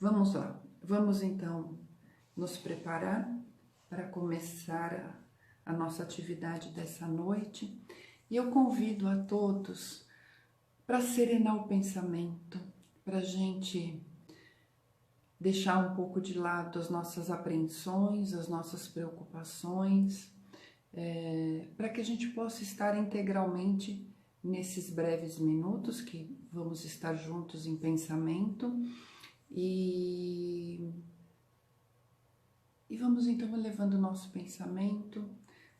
Vamos lá, vamos então nos preparar para começar a nossa atividade dessa noite. E eu convido a todos para serenar o pensamento, para a gente deixar um pouco de lado as nossas apreensões, as nossas preocupações, para que a gente possa estar integralmente nesses breves minutos que vamos estar juntos em pensamento e vamos então elevando o nosso pensamento,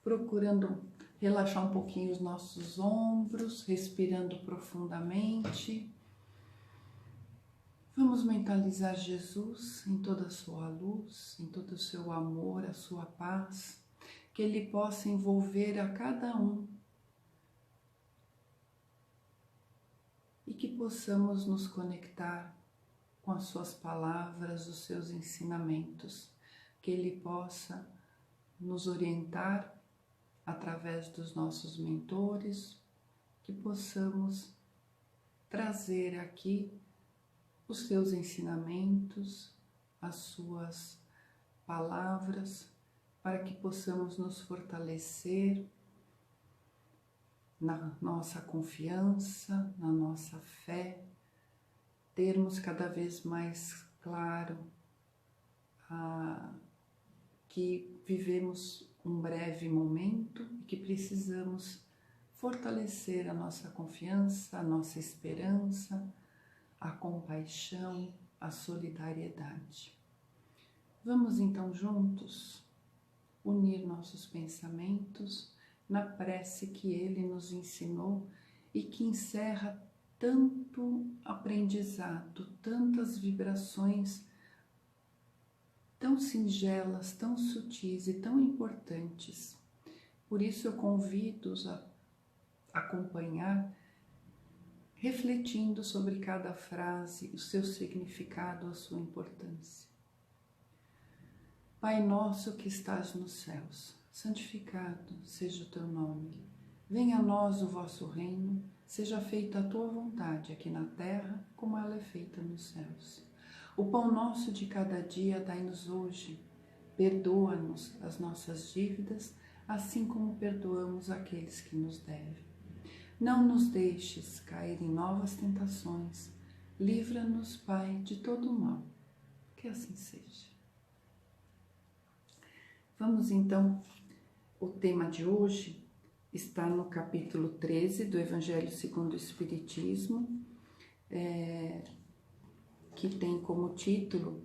procurando relaxar um pouquinho os nossos ombros, respirando profundamente. Vamos mentalizar Jesus em toda a sua luz, em todo o seu amor, a sua paz, que Ele possa envolver a cada um e que possamos nos conectar com as suas palavras, os seus ensinamentos, que Ele possa nos orientar através dos nossos mentores, que possamos trazer aqui os seus ensinamentos, as suas palavras, para que possamos nos fortalecer na nossa confiança, na nossa fé, termos cada vez mais claro que vivemos um breve momento e que precisamos fortalecer a nossa confiança, a nossa esperança, a compaixão, a solidariedade. Vamos então juntos unir nossos pensamentos na prece que Ele nos ensinou e que encerra tanto aprendizado, tantas vibrações tão singelas, tão sutis e tão importantes. Por isso eu convido-os a acompanhar, refletindo sobre cada frase, o seu significado, a sua importância. Pai nosso que estás nos céus, santificado seja o teu nome. Venha a nós o vosso reino, seja feita a tua vontade aqui na terra, como ela é feita nos céus. O pão nosso de cada dia dai-nos hoje. Perdoa-nos as nossas dívidas, assim como perdoamos aqueles que nos devem. Não nos deixes cair em novas tentações. Livra-nos, Pai, de todo o mal. Que assim seja. Vamos então, o tema de hoje está no capítulo 13 do Evangelho segundo o Espiritismo, que tem como título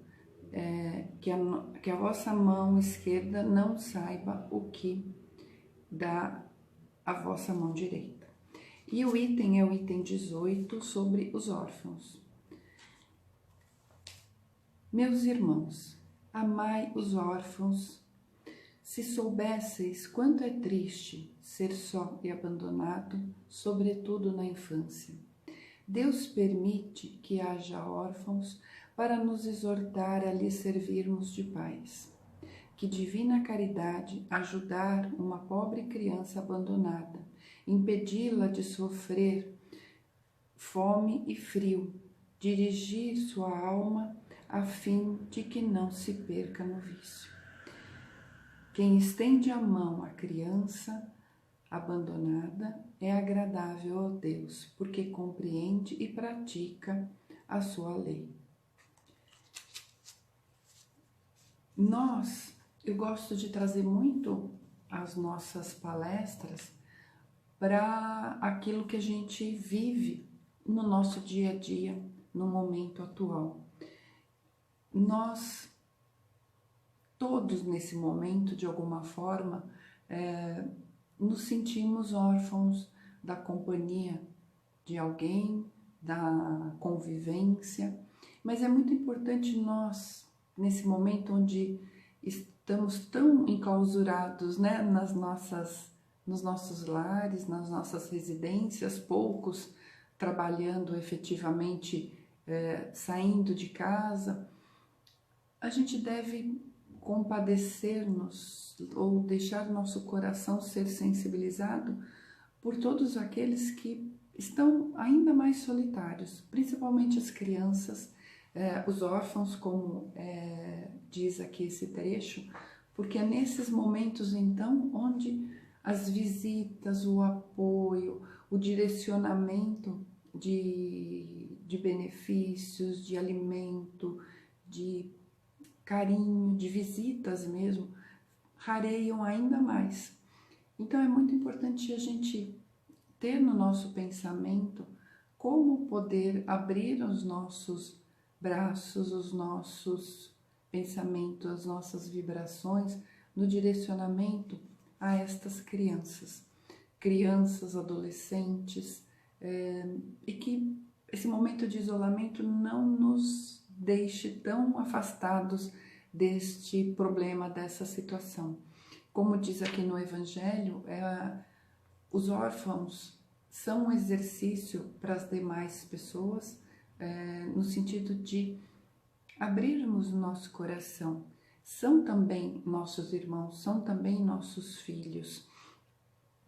que a vossa mão esquerda não saiba o que dá a vossa mão direita. E o item é o item 18, sobre os órfãos. Meus irmãos, amai os órfãos. Se soubesseis quanto é triste ser só e abandonado, sobretudo na infância. Deus permite que haja órfãos para nos exortar a lhe servirmos de pais. Que divina caridade ajudar uma pobre criança abandonada, impedi-la de sofrer fome e frio, dirigir sua alma a fim de que não se perca no vício. Quem estende a mão à criança abandonada é agradável a Deus, porque compreende e pratica a sua lei. Eu gosto de trazer muito as nossas palestras para aquilo que a gente vive no nosso dia a dia, no momento atual. Nós todos nesse momento, de alguma forma, nos sentimos órfãos da companhia de alguém, da convivência, mas é muito importante nós, nesse momento onde estamos tão enclausurados, né, nos nossos lares, nas nossas residências, poucos trabalhando efetivamente, saindo de casa, a gente deve compadecer-nos ou deixar nosso coração ser sensibilizado por todos aqueles que estão ainda mais solitários, principalmente as crianças Os órfãos, como diz aqui esse trecho, porque é nesses momentos, então, onde as visitas, o apoio, o direcionamento de benefícios, de alimento, de carinho, de visitas mesmo, rareiam ainda mais. Então é muito importante a gente ter no nosso pensamento como poder abrir os nossos braços, os nossos pensamentos, as nossas vibrações no direcionamento a estas crianças, adolescentes, e que esse momento de isolamento não nos deixe tão afastados deste problema, dessa situação. Como diz aqui no Evangelho, os órfãos são um exercício para as demais pessoas, no sentido de abrirmos o nosso coração. São também nossos irmãos, são também nossos filhos.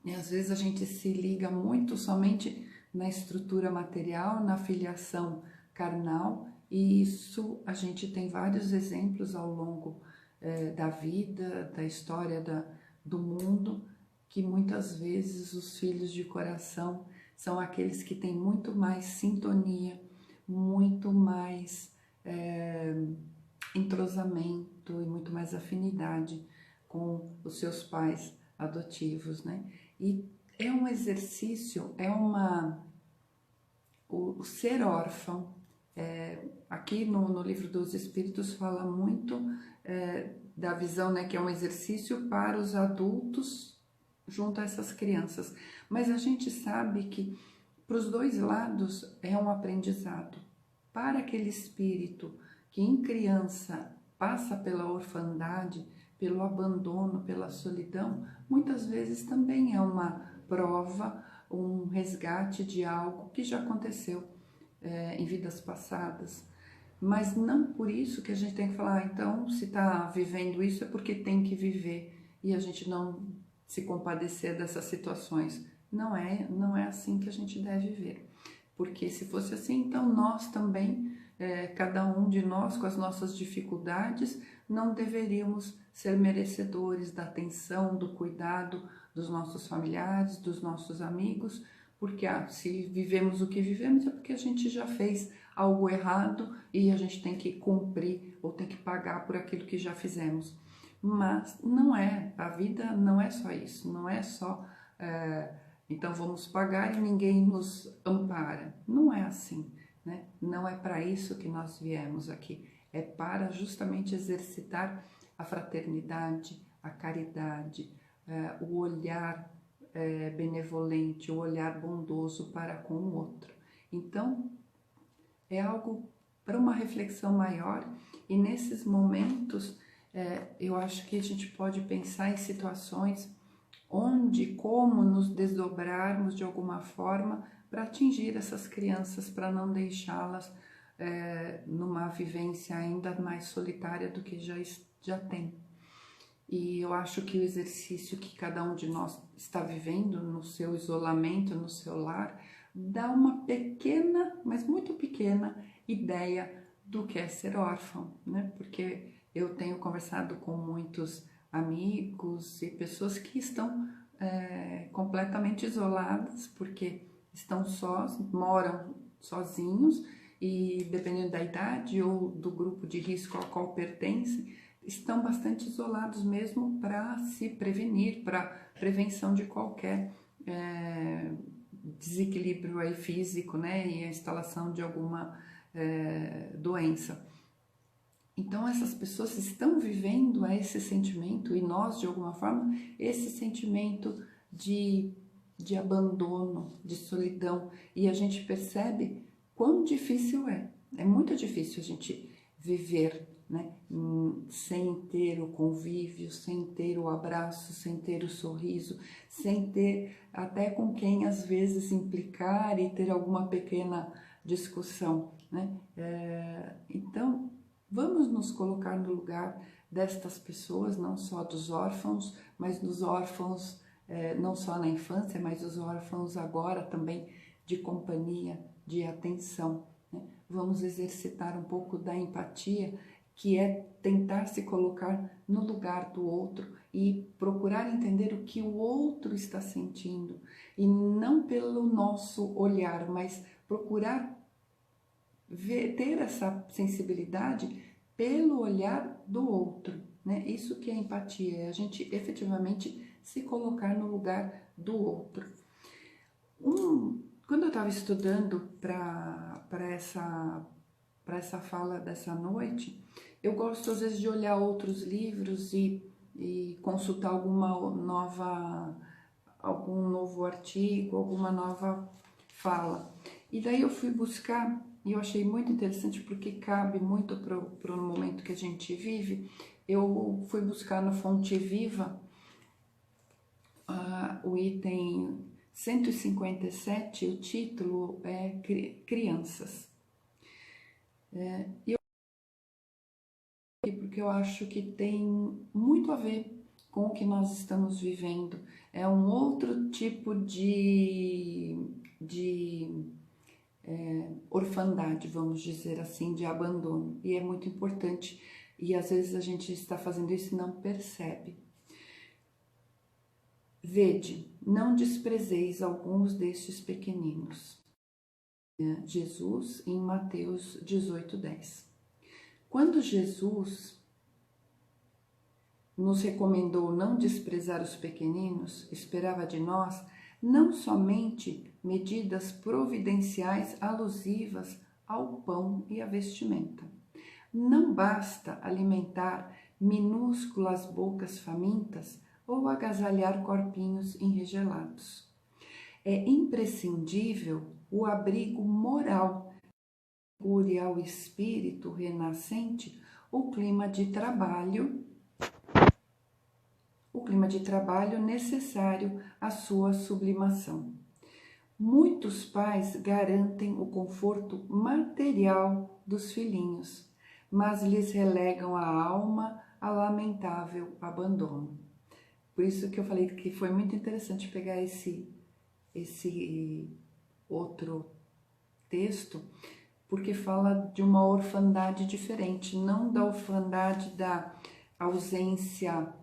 E às vezes a gente se liga muito somente na estrutura material, na filiação carnal, e isso a gente tem vários exemplos ao longo da vida, da história do mundo, que muitas vezes os filhos de coração são aqueles que têm muito mais sintonia, muito mais entrosamento e muito mais afinidade com os seus pais adotivos, né? E é um exercício, o ser órfão, aqui no Livro dos Espíritos fala muito da visão, né, que é um exercício para os adultos junto a essas crianças, mas a gente sabe que para os dois lados é um aprendizado. Para aquele espírito que em criança passa pela orfandade, pelo abandono, pela solidão, muitas vezes também é uma prova, um resgate de algo que já aconteceu em vidas passadas. Mas não por isso que a gente tem que falar, então, se está vivendo isso é porque tem que viver, e a gente não se compadecer dessas situações. Não é assim que a gente deve ver. Porque se fosse assim, então nós também, cada um de nós com as nossas dificuldades, não deveríamos ser merecedores da atenção, do cuidado dos nossos familiares, dos nossos amigos, porque se vivemos o que vivemos é porque a gente já fez algo errado e a gente tem que cumprir ou tem que pagar por aquilo que já fizemos. Mas não é, a vida não é só isso, não é só então vamos pagar e ninguém nos ampara. Não é assim, né? Não é para isso que nós viemos aqui, é para justamente exercitar a fraternidade, a caridade, o olhar benevolente, o olhar bondoso para com o outro. Então, é algo para uma reflexão maior, e nesses momentos eu acho que a gente pode pensar em situações onde, como nos desdobrarmos de alguma forma para atingir essas crianças, para não deixá-las numa vivência ainda mais solitária do que já tem. E eu acho que o exercício que cada um de nós está vivendo no seu isolamento, no seu lar, dá uma pequena, mas muito pequena, ideia do que é ser órfão, né? Porque eu tenho conversado com muitos amigos e pessoas que estão completamente isoladas, porque estão sós, moram sozinhos e, dependendo da idade ou do grupo de risco ao qual pertencem, estão bastante isolados mesmo para se prevenir, para prevenção de qualquer desequilíbrio aí físico, né, e a instalação de alguma doença. Então essas pessoas estão vivendo esse sentimento, e nós de alguma forma, esse sentimento de abandono, de solidão, e a gente percebe quão difícil é muito difícil a gente viver, né, sem ter o convívio, sem ter o abraço, sem ter o sorriso, sem ter até com quem às vezes implicar e ter alguma pequena discussão, né? Então vamos nos colocar no lugar destas pessoas, não só dos órfãos, mas dos órfãos não só na infância, mas os órfãos agora também de companhia, de atenção, né? vamos exercitar um pouco da empatia, que é tentar se colocar no lugar do outro e procurar entender o que o outro está sentindo, e não pelo nosso olhar, mas procurar ter essa sensibilidade pelo olhar do outro, né? Isso que é empatia, é a gente efetivamente se colocar no lugar do outro. Quando eu estava estudando para essa fala dessa noite, eu gosto às vezes de olhar outros livros e consultar algum novo artigo, alguma nova fala. E daí eu fui buscar, e eu achei muito interessante porque cabe muito para o momento que a gente vive. Eu fui buscar no Fonte Viva o item 157, o título é Crianças. Porque eu acho que tem muito a ver com o que nós estamos vivendo. É um outro tipo de orfandade, vamos dizer assim, de abandono. E é muito importante, e às vezes a gente está fazendo isso e não percebe. Vede, não desprezeis alguns destes pequeninos. Jesus, em Mateus 18:10. Quando Jesus nos recomendou não desprezar os pequeninos, esperava de nós não somente medidas providenciais alusivas ao pão e à vestimenta. Não basta alimentar minúsculas bocas famintas ou agasalhar corpinhos enregelados. É imprescindível o abrigo moral que cure ao espírito renascente o clima de trabalho necessário à sua sublimação. Muitos pais garantem o conforto material dos filhinhos, mas lhes relegam a alma a lamentável abandono. Por isso que eu falei que foi muito interessante pegar esse outro texto, porque fala de uma orfandade diferente, não da orfandade da ausência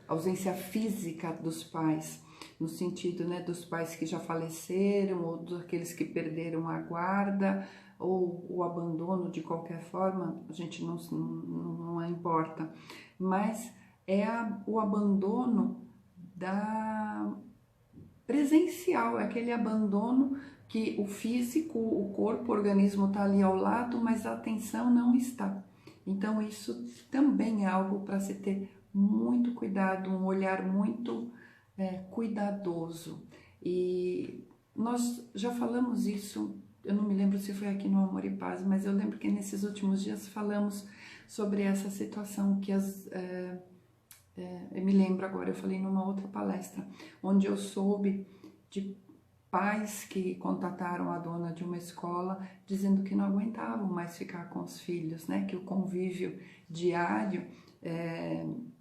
ausência física dos pais, no sentido, né, dos pais que já faleceram ou daqueles que perderam a guarda ou o abandono de qualquer forma, a gente não importa, mas é o abandono presencial, é aquele abandono que o físico, o corpo, o organismo está ali ao lado, mas a atenção não está. Então isso também é algo para se ter muito cuidado, um olhar muito cuidadoso. E nós já falamos isso, eu não me lembro se foi aqui no Amor e Paz, mas eu lembro que nesses últimos dias falamos sobre essa situação que eu me lembro agora, eu falei numa outra palestra, onde eu soube de pais que contataram a dona de uma escola dizendo que não aguentavam mais ficar com os filhos, né? Que o convívio diário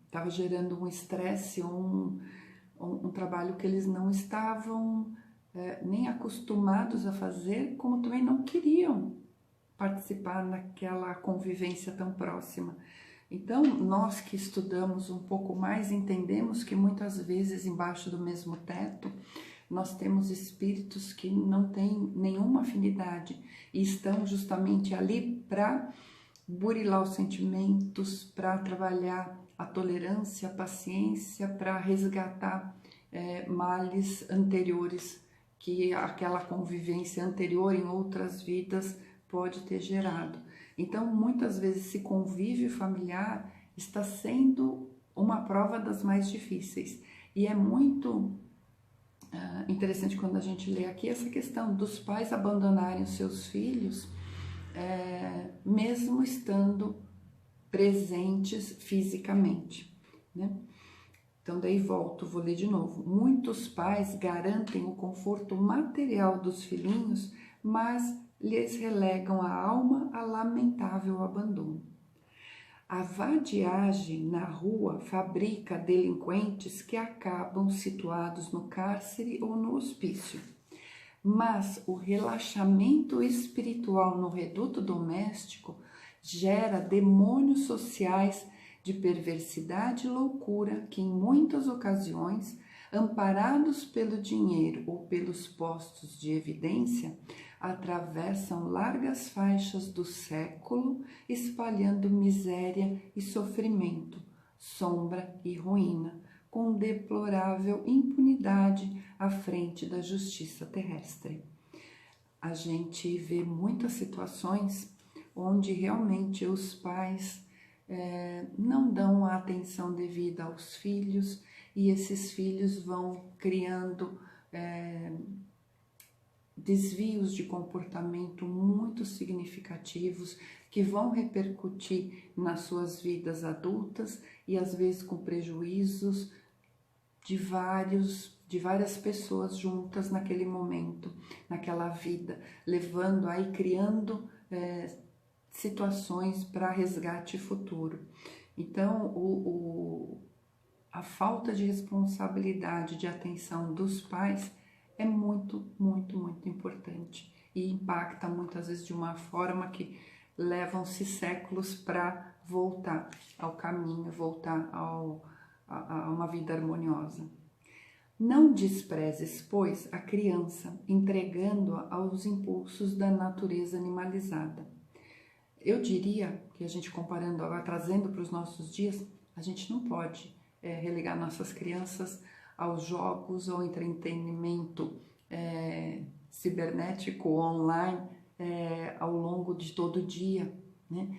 estava gerando um estresse, um trabalho que eles não estavam nem acostumados a fazer, como também não queriam participar naquela convivência tão próxima. Então, nós que estudamos um pouco mais, entendemos que muitas vezes embaixo do mesmo teto nós temos espíritos que não têm nenhuma afinidade e estão justamente ali para burilar os sentimentos, para trabalhar a tolerância, a paciência, para resgatar males anteriores que aquela convivência anterior em outras vidas pode ter gerado. Então, muitas vezes, esse convívio familiar está sendo uma prova das mais difíceis. E é muito interessante quando a gente lê aqui essa questão dos pais abandonarem os seus filhos, mesmo estando presentes fisicamente, né? Então, daí volto, vou ler de novo. Muitos pais garantem o conforto material dos filhinhos, mas lhes relegam a alma a lamentável abandono. A vadiagem na rua fabrica delinquentes que acabam situados no cárcere ou no hospício. mas o relaxamento espiritual no reduto doméstico gera demônios sociais de perversidade e loucura que, em muitas ocasiões, amparados pelo dinheiro ou pelos postos de evidência, atravessam largas faixas do século, espalhando miséria e sofrimento, sombra e ruína, com deplorável impunidade à frente da justiça terrestre. A gente vê muitas situações onde realmente os pais não dão a atenção devida aos filhos e esses filhos vão criando desvios de comportamento muito significativos que vão repercutir nas suas vidas adultas e às vezes com prejuízos de várias pessoas juntas naquele momento, naquela vida, levando aí, criando situações para resgate futuro. Então, a falta de responsabilidade, de atenção dos pais é muito, muito, muito importante e impacta muitas vezes de uma forma que levam-se séculos para voltar ao caminho, voltar a uma vida harmoniosa. Não desprezes, pois, a criança, entregando-a aos impulsos da natureza animalizada. Eu diria que a gente comparando agora, trazendo para os nossos dias, a gente não pode relegar nossas crianças aos jogos ou entretenimento cibernético online ao longo de todo o dia, né?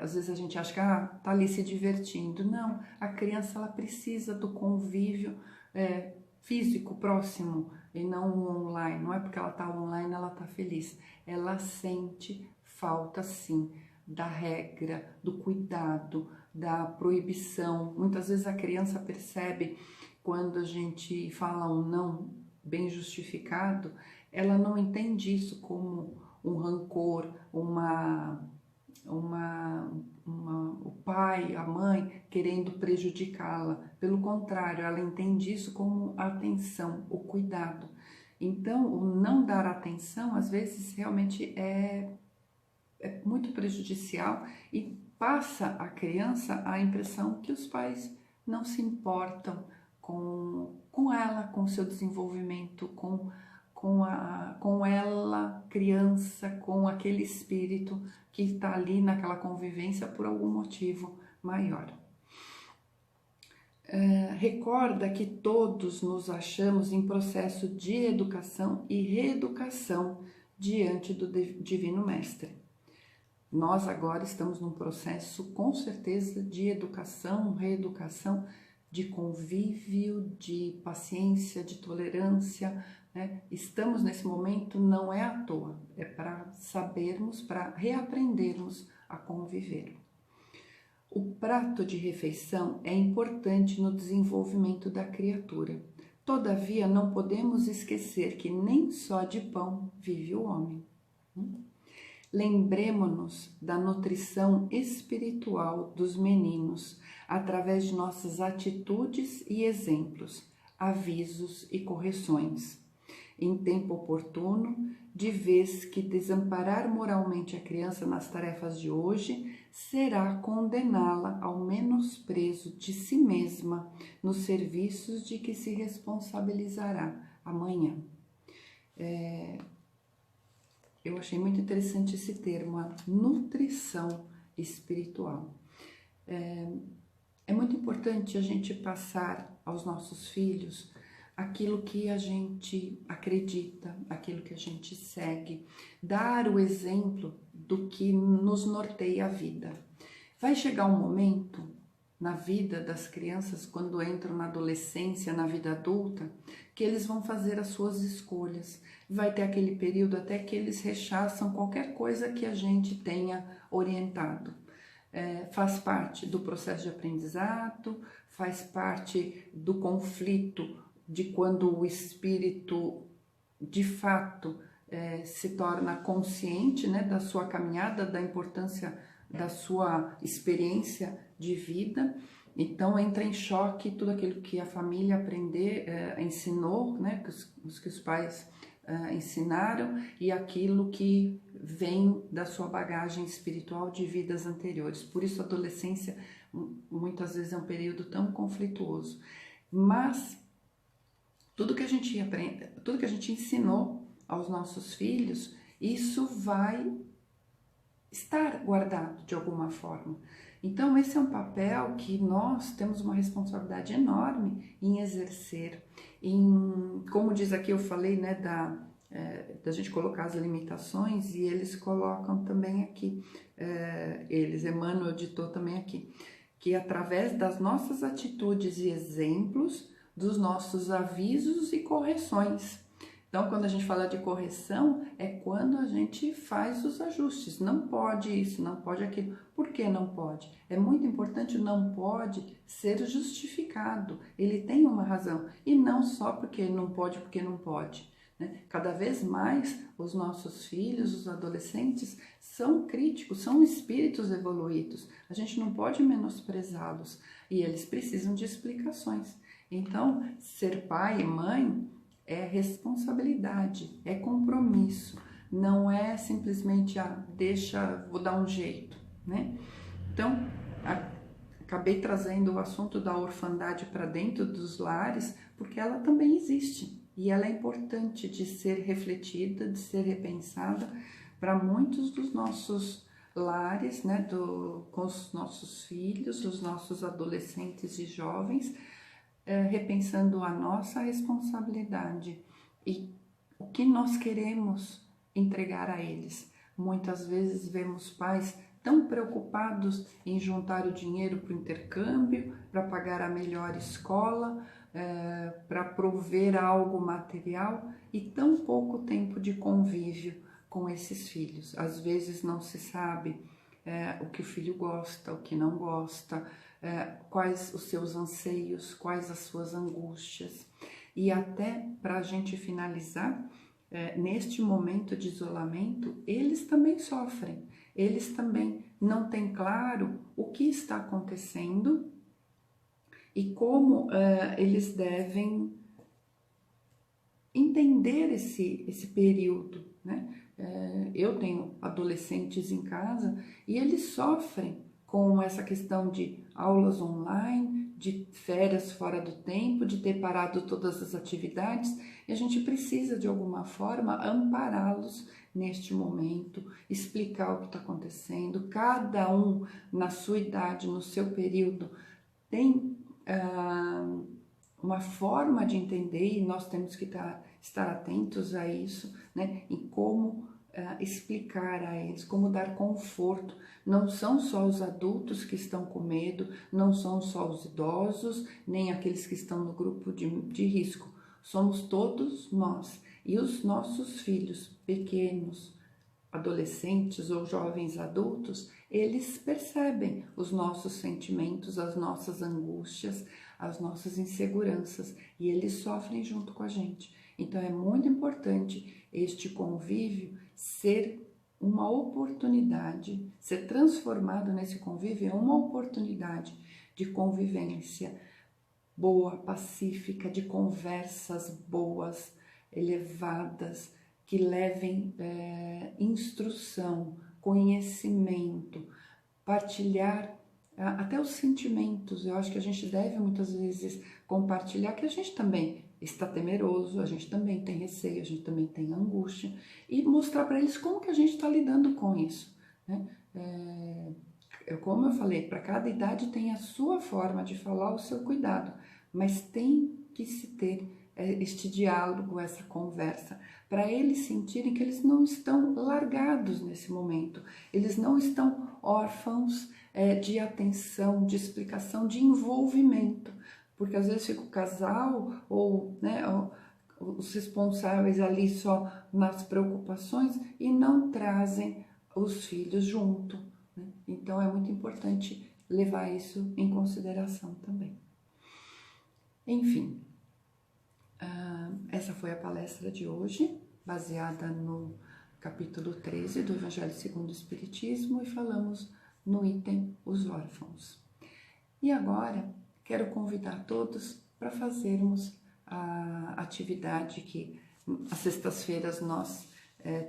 Às vezes a gente acha que tá ali se divertindo. Não, a criança ela precisa do convívio físico próximo e não online. Não é porque ela está online ela está feliz. Ela sente falta sim da regra, do cuidado, da proibição. Muitas vezes a criança percebe quando a gente fala um não bem justificado, ela não entende isso como um rancor, o pai, a mãe querendo prejudicá-la. Pelo contrário, ela entende isso como atenção, o cuidado. Então, o não dar atenção, às vezes, realmente é muito prejudicial e passa à criança a impressão que os pais não se importam com ela, com o seu desenvolvimento, com ela, criança, com aquele espírito que está ali naquela convivência por algum motivo maior. Recorda que todos nos achamos em processo de educação e reeducação diante do Divino Mestre. Nós agora estamos num processo, com certeza, de educação, reeducação, de convívio, de paciência, de tolerância, né? Estamos nesse momento, não é à toa, é para sabermos, para reaprendermos a conviver. O prato de refeição é importante no desenvolvimento da criatura. Todavia, não podemos esquecer que nem só de pão vive o homem. Lembremo-nos da nutrição espiritual dos meninos através de nossas atitudes e exemplos, avisos e correções. Em tempo oportuno, de vez que desamparar moralmente a criança nas tarefas de hoje, será condená-la ao menosprezo de si mesma nos serviços de que se responsabilizará amanhã. Eu achei muito interessante esse termo, a nutrição espiritual. É muito importante a gente passar aos nossos filhos aquilo que a gente acredita, aquilo que a gente segue, dar o exemplo do que nos norteia a vida. Vai chegar um momento na vida das crianças, quando entram na adolescência, na vida adulta, que eles vão fazer as suas escolhas. Vai ter aquele período até que eles rechaçam qualquer coisa que a gente tenha orientado. Faz parte do processo de aprendizado, faz parte do conflito de quando o espírito, de fato, se torna consciente, né, da sua caminhada, da importância da sua experiência de vida. Então entra em choque tudo aquilo que a família ensinou, né, que os pais ensinaram e aquilo que vem da sua bagagem espiritual de vidas anteriores. Por isso a adolescência muitas vezes é um período tão conflituoso. Mas tudo que a gente aprende, tudo que a gente ensinou aos nossos filhos, isso vai estar guardado de alguma forma. Então esse é um papel que nós temos uma responsabilidade enorme em exercer, como diz aqui, eu falei, né, da gente colocar as limitações, e eles colocam também aqui, Emmanuel ditou também aqui, que através das nossas atitudes e exemplos, dos nossos avisos e correções. Então, quando a gente fala de correção, é quando a gente faz os ajustes. Não pode isso, não pode aquilo. Por que não pode? É muito importante o não pode ser justificado. Ele tem uma razão. E não só porque não pode, porque não pode. Né? Cada vez mais os nossos filhos, os adolescentes, são críticos, são espíritos evoluídos. A gente não pode menosprezá-los. E eles precisam de explicações. Então, ser pai e mãe é responsabilidade, é compromisso, não é simplesmente, vou dar um jeito, né? Então, acabei trazendo o assunto da orfandade para dentro dos lares, porque ela também existe, e ela é importante de ser refletida, de ser repensada para muitos dos nossos lares, né, com os nossos filhos, os nossos adolescentes e jovens, repensando a nossa responsabilidade e o que nós queremos entregar a eles. Muitas vezes vemos pais tão preocupados em juntar o dinheiro para o intercâmbio, para pagar a melhor escola, para prover algo material, e tão pouco tempo de convívio com esses filhos. Às vezes não se sabe o que o filho gosta, o que não gosta, quais os seus anseios, quais as suas angústias. E até para a gente finalizar, neste momento de isolamento, eles também sofrem, eles também não têm claro o que está acontecendo e como eles devem entender esse período, né? Eu tenho adolescentes em casa e eles sofrem com essa questão de aulas online, de férias fora do tempo, de ter parado todas as atividades, e a gente precisa de alguma forma ampará-los neste momento, explicar o que está acontecendo. Cada um na sua idade, no seu período, tem uma forma de entender, e nós temos que estar atentos a isso, né? Em como explicar a eles, como dar conforto. Não são só os adultos que estão com medo, não são só os idosos, nem aqueles que estão no grupo de risco. Somos todos nós. E os nossos filhos pequenos, adolescentes ou jovens adultos, eles percebem os nossos sentimentos, as nossas angústias, as nossas inseguranças, e eles sofrem junto com a gente. Então é muito importante este convívio ser uma oportunidade, ser transformado nesse convívio em uma oportunidade de convivência boa, pacífica, de conversas boas, elevadas, que levem instrução, conhecimento, partilhar até os sentimentos. Eu acho que a gente deve muitas vezes compartilhar que a gente também está temeroso, a gente também tem receio, a gente também tem angústia, e mostrar para eles como que a gente está lidando com isso, né? Como eu falei, para cada idade tem a sua forma de falar, o seu cuidado, mas tem que se ter este diálogo, essa conversa, para eles sentirem que eles não estão largados nesse momento, eles não estão órfãos de atenção, de explicação, de envolvimento, porque às vezes fica o casal ou, né, os responsáveis ali só nas preocupações e não trazem os filhos junto, né? Então é muito importante levar isso em consideração também. Enfim, essa foi a palestra de hoje, baseada no capítulo 13 do Evangelho segundo o Espiritismo, e falamos no item Os Órfãos. E agora quero convidar todos para fazermos a atividade que às sextas-feiras nós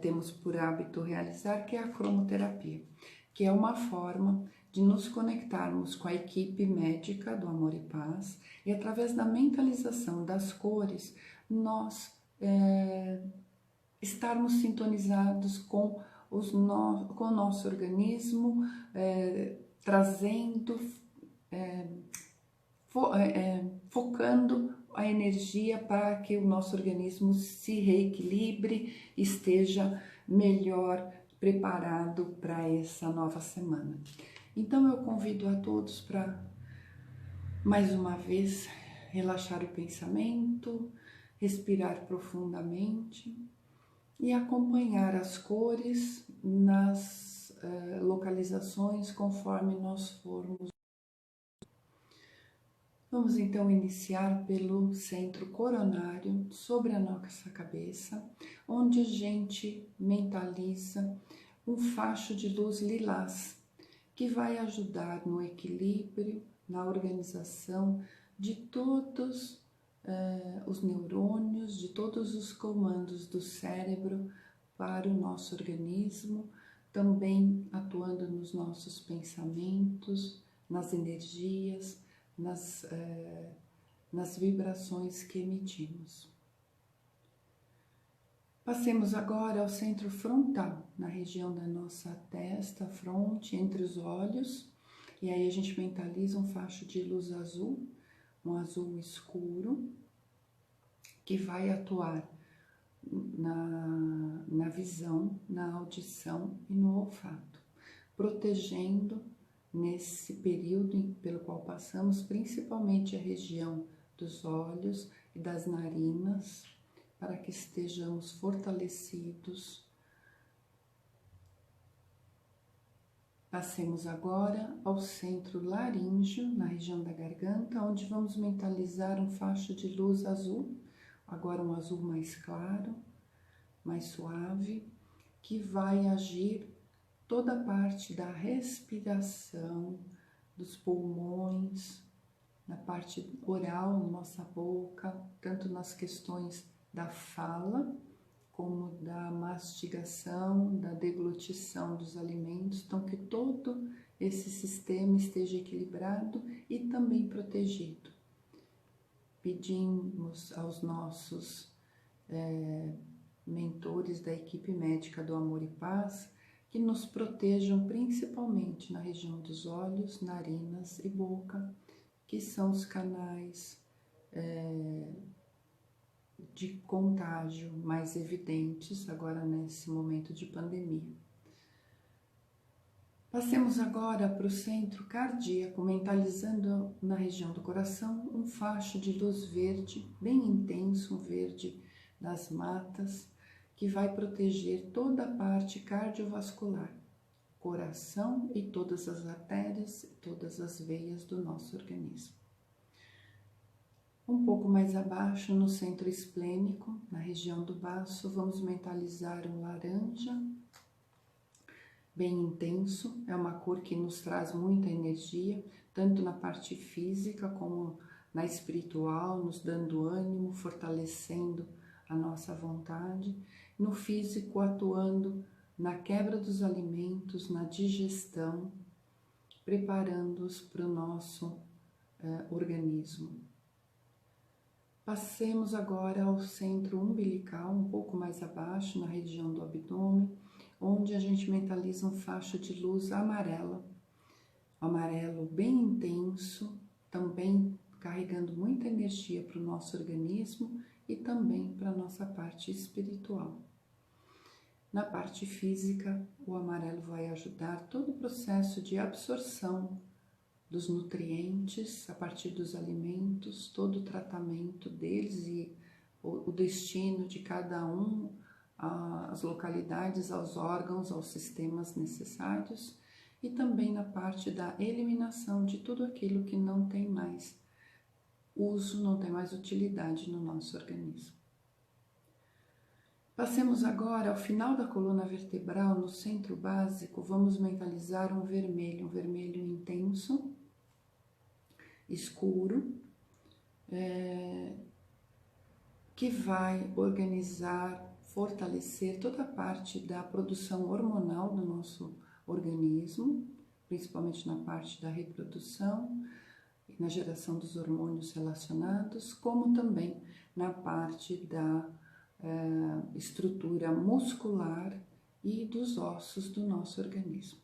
temos por hábito realizar, que é a cromoterapia, que é uma forma de nos conectarmos com a equipe médica do Amor e Paz e através da mentalização das cores, nós estarmos sintonizados com o nosso organismo, trazendo, focando a energia para que o nosso organismo se reequilibre, esteja melhor preparado para essa nova semana. Então eu convido a todos para, mais uma vez, relaxar o pensamento, respirar profundamente e acompanhar as cores nas localizações conforme nós formos. Vamos então iniciar pelo centro coronário sobre a nossa cabeça, onde a gente mentaliza um facho de luz lilás, que vai ajudar no equilíbrio, na organização de todos os neurônios, de todos os comandos do cérebro para o nosso organismo, também atuando nos nossos pensamentos, nas energias, nas vibrações que emitimos. Passemos agora ao centro frontal, na região da nossa testa, fronte, entre os olhos, e aí a gente mentaliza um facho de luz azul, um azul escuro, que vai atuar na visão, na audição e no olfato, protegendo nesse período pelo qual passamos, principalmente a região dos olhos e das narinas, para que estejamos fortalecidos. Passemos agora ao centro laríngeo, na região da garganta, onde vamos mentalizar um facho de luz azul, agora um azul mais claro, mais suave, que vai agir toda a parte da respiração, dos pulmões, na parte oral, nossa boca, tanto nas questões da fala, como da mastigação, da deglutição dos alimentos, então que todo esse sistema esteja equilibrado e também protegido. Pedimos aos nossos mentores da equipe médica do Amor e Paz que nos protejam principalmente na região dos olhos, narinas e boca, que são os canais de contágio mais evidentes agora nesse momento de pandemia. Passemos agora para o centro cardíaco, mentalizando na região do coração um facho de luz verde, bem intenso, um verde das matas, que vai proteger toda a parte cardiovascular, coração e todas as artérias, todas as veias do nosso organismo. Um pouco mais abaixo, no centro esplênico, na região do baço, vamos mentalizar um laranja, bem intenso, é uma cor que nos traz muita energia, tanto na parte física como na espiritual, nos dando ânimo, fortalecendo a nossa vontade, no físico atuando na quebra dos alimentos, na digestão, preparando-os para o nosso organismo. Passemos agora ao centro umbilical, um pouco mais abaixo, na região do abdômen, onde a gente mentaliza um facho de luz amarela, amarelo bem intenso, também carregando muita energia para o nosso organismo e também para a nossa parte espiritual. Na parte física, o amarelo vai ajudar todo o processo de absorção dos nutrientes a partir dos alimentos, todo o tratamento deles e o destino de cada um, as localidades, aos órgãos, aos sistemas necessários, e também na parte da eliminação de tudo aquilo que não tem mais uso, não tem mais utilidade no nosso organismo. Passemos agora ao final da coluna vertebral, no centro básico, vamos mentalizar um vermelho intenso, escuro, que vai organizar, fortalecer toda a parte da produção hormonal do nosso organismo, principalmente na parte da reprodução e na geração dos hormônios relacionados, como também na parte da estrutura muscular e dos ossos do nosso organismo.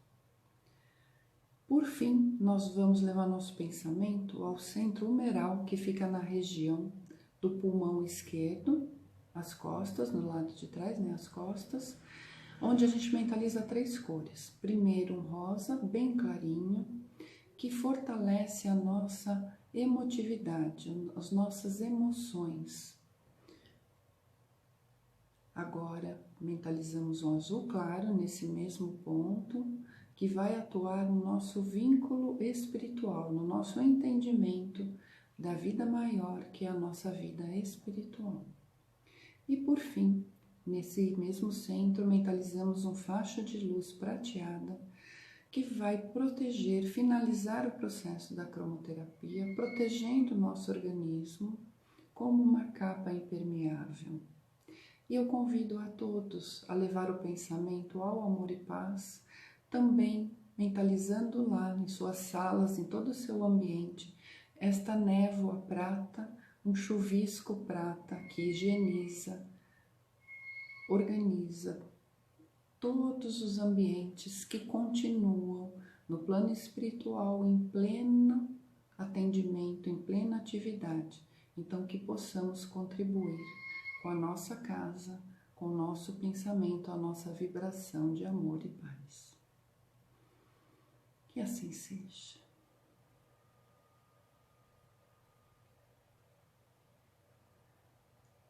Por fim, nós vamos levar nosso pensamento ao centro humeral, que fica na região do pulmão esquerdo, as costas, no lado de trás, né, as costas, onde a gente mentaliza 3 cores. Primeiro, um rosa bem clarinho, que fortalece a nossa emotividade, as nossas emoções. Agora, mentalizamos um azul claro nesse mesmo ponto, que vai atuar no nosso vínculo espiritual, no nosso entendimento da vida maior, que é a nossa vida espiritual. E por fim, nesse mesmo centro, mentalizamos um faixa de luz prateada, que vai proteger, finalizar o processo da cromoterapia, protegendo o nosso organismo como uma capa impermeável. E eu convido a todos a levar o pensamento ao amor e paz, também mentalizando lá em suas salas, em todo o seu ambiente, esta névoa prata, um chuvisco prata que higieniza, organiza todos os ambientes que continuam no plano espiritual em pleno atendimento, em plena atividade. Então, que possamos contribuir com a nossa casa, com o nosso pensamento, a nossa vibração de amor e paz. Que assim seja.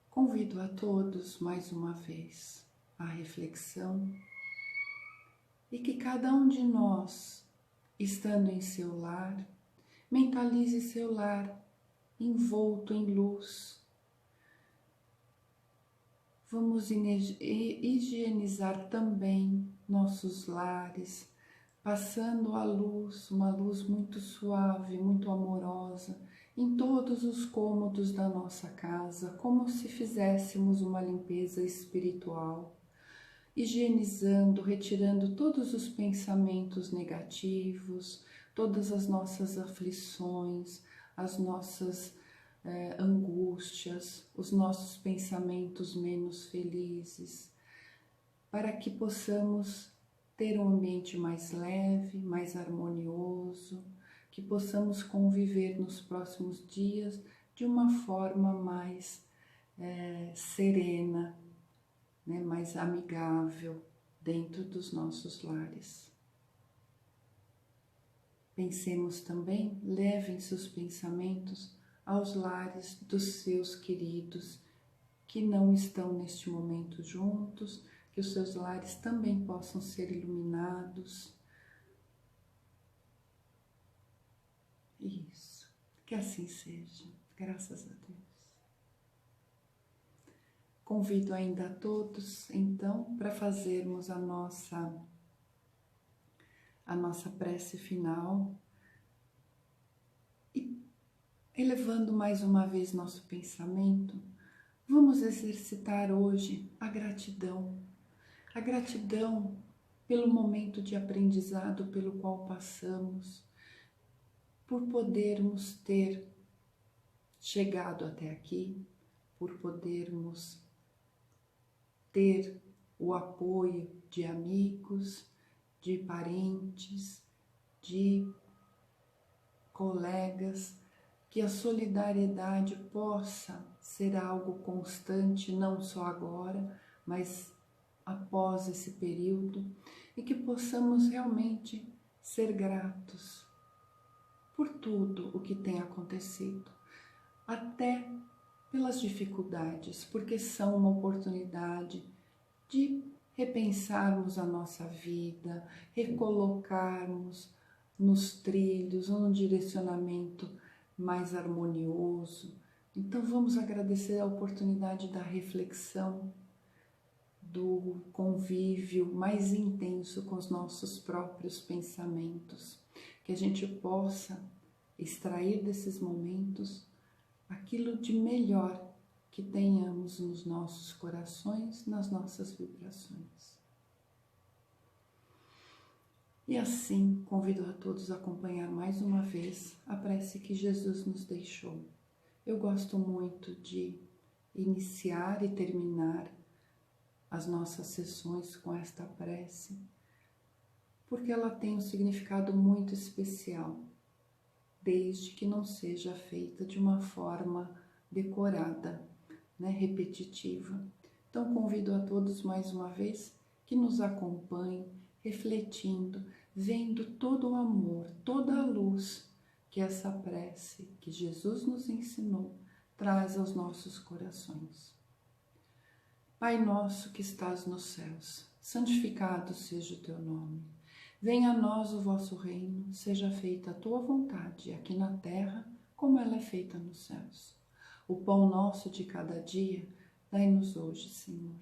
Convido a todos mais uma vez à reflexão e que cada um de nós, estando em seu lar, mentalize seu lar envolto em luz. Vamos higienizar também nossos lares, passando a luz, uma luz muito suave, muito amorosa, em todos os cômodos da nossa casa, como se fizéssemos uma limpeza espiritual, higienizando, retirando todos os pensamentos negativos, todas as nossas aflições, as nossas angústias, os nossos pensamentos menos felizes, para que possamos ter um ambiente mais leve, mais harmonioso, que possamos conviver nos próximos dias de uma forma mais serena, né, mais amigável dentro dos nossos lares. Pensemos também, levem seus pensamentos aos lares dos seus queridos que não estão neste momento juntos, que os seus lares também possam ser iluminados. Isso, que assim seja, graças a Deus. Convido ainda a todos, então, para fazermos a nossa prece final e, elevando mais uma vez nosso pensamento, vamos exercitar hoje a gratidão pelo momento de aprendizado pelo qual passamos, por podermos ter chegado até aqui, por podermos ter o apoio de amigos, de parentes, de colegas, que a solidariedade possa ser algo constante, não só agora, mas após esse período, e que possamos realmente ser gratos por tudo o que tem acontecido, até pelas dificuldades, porque são uma oportunidade de repensarmos a nossa vida, recolocarmos nos trilhos, num direcionamento mais harmonioso. Então vamos agradecer a oportunidade da reflexão, do convívio mais intenso com os nossos próprios pensamentos, que a gente possa extrair desses momentos aquilo de melhor que tenhamos nos nossos corações, nas nossas vibrações. E assim, convido a todos a acompanhar mais uma vez a prece que Jesus nos deixou. Eu gosto muito de iniciar e terminar as nossas sessões com esta prece, porque ela tem um significado muito especial, desde que não seja feita de uma forma decorada, repetitiva. Então convido a todos mais uma vez que nos acompanhem, refletindo, vendo todo o amor, toda a luz que essa prece que Jesus nos ensinou traz aos nossos corações. Pai nosso que estás nos céus, santificado seja o teu nome. Venha a nós o vosso reino, seja feita a tua vontade, aqui na terra, como ela é feita nos céus. O pão nosso de cada dia, dai-nos hoje, Senhor.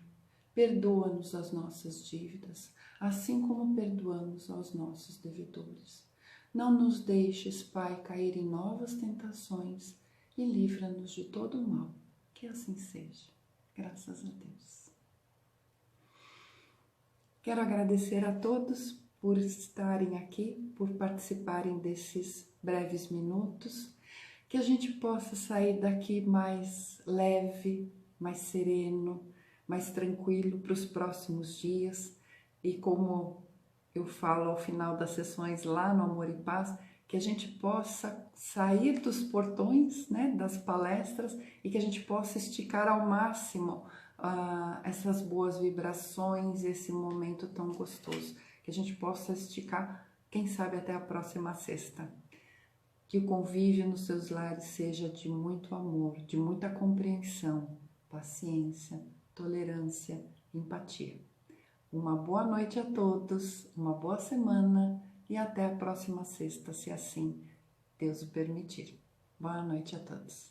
Perdoa-nos as nossas dívidas, assim como perdoamos aos nossos devedores. Não nos deixes, Pai, cair em novas tentações e livra-nos de todo o mal. Que assim seja. Graças a Deus. Quero agradecer a todos por estarem aqui, por participarem desses breves minutos, que a gente possa sair daqui mais leve, mais sereno, mais tranquilo para os próximos dias. E como eu falo ao final das sessões lá no Amor e Paz, que a gente possa sair dos portões, das palestras, e que a gente possa esticar ao máximo essas boas vibrações, esse momento tão gostoso, que a gente possa esticar, quem sabe até a próxima sexta. Que o convívio nos seus lares seja de muito amor, de muita compreensão, paciência, tolerância, empatia. Uma boa noite a todos, uma boa semana e até a próxima sexta, se assim Deus o permitir. Boa noite a todos.